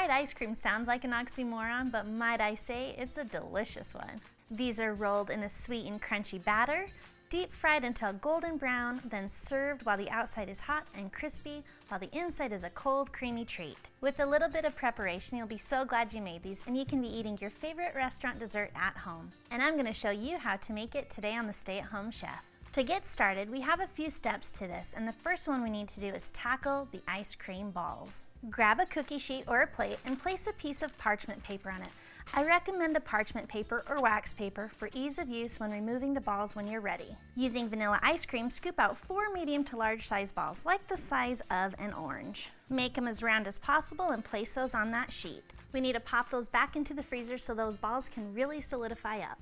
fried ice cream sounds like an oxymoron, but might I say, it's a delicious one. These are rolled in a sweet and crunchy batter, deep fried until golden brown, then served while the outside is hot and crispy, while the inside is a cold, creamy treat. With a little bit of preparation, you'll be so glad you made these, and you can be eating your favorite restaurant dessert at home. And I'm going to show you how to make it today on the Stay-at-Home Chef. To get started, we have a few steps to this, and the first one we need to do is tackle the ice cream balls. Grab a cookie sheet or a plate and place a piece of parchment paper on it. I recommend the parchment paper or wax paper for ease of use when removing the balls when you're ready. Using vanilla ice cream, scoop out 4 medium to large size balls, like the size of an orange. Make them as round as possible and place those on that sheet. We need to pop those back into the freezer so those balls can really solidify up.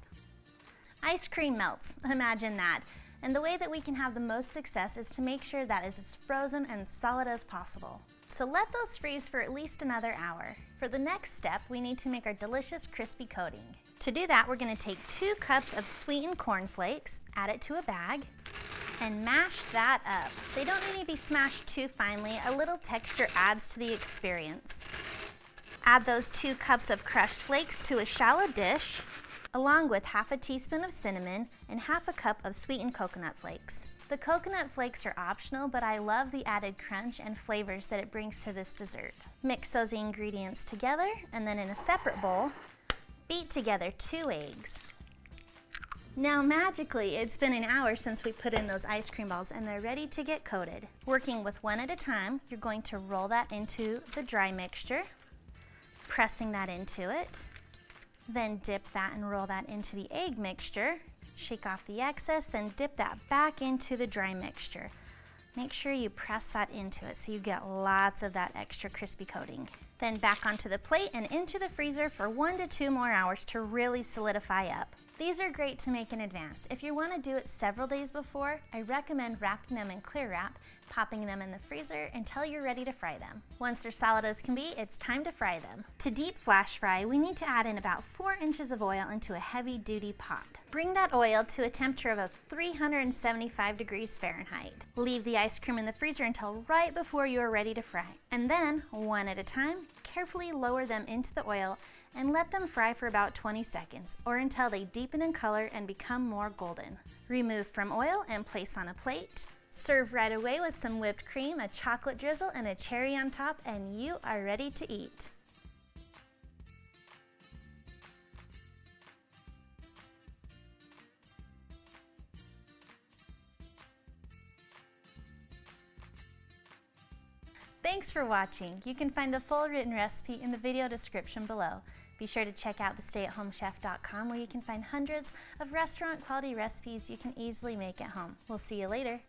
Ice cream melts, imagine that. And the way that we can have the most success is to make sure that is as frozen and solid as possible. So let those freeze for at least another hour. For the next step, we need to make our delicious crispy coating. To do that, we're going to take 2 cups of sweetened corn flakes, add it to a bag, and mash that up. They don't need to be smashed too finely. A little texture adds to the experience. Add those 2 cups of crushed flakes to a shallow dish, along with half a teaspoon of cinnamon and half a cup of sweetened coconut flakes. The coconut flakes are optional, but I love the added crunch and flavors that it brings to this dessert. Mix those ingredients together, and then in a separate bowl, beat together 2 eggs. Now magically, it's been an hour since we put in those ice cream balls and they're ready to get coated. Working with one at a time, you're going to roll that into the dry mixture, pressing that into it. Then dip that and roll that into the egg mixture. Shake off the excess, then dip that back into the dry mixture. Make sure you press that into it so you get lots of that extra crispy coating. Then back onto the plate and into the freezer for 1 to 2 more hours to really solidify up. These are great to make in advance. If you want to do it several days before, I recommend wrapping them in clear wrap, popping them in the freezer until you're ready to fry them. Once they're solid as can be, it's time to fry them. To deep flash fry, we need to add in about 4 inches of oil into a heavy-duty pot. Bring that oil to a temperature of 375 degrees Fahrenheit. Leave the ice cream in the freezer until right before you are ready to fry. And then, one at a time, carefully lower them into the oil and let them fry for about 20 seconds or until they deepen in color and become more golden. Remove from oil and place on a plate. Serve right away with some whipped cream, a chocolate drizzle, and a cherry on top, and you are ready to eat. Thanks for watching. You can find the full written recipe in the video description below. Be sure to check out thestayathomechef.com where you can find hundreds of restaurant quality recipes you can easily make at home. We'll see you later.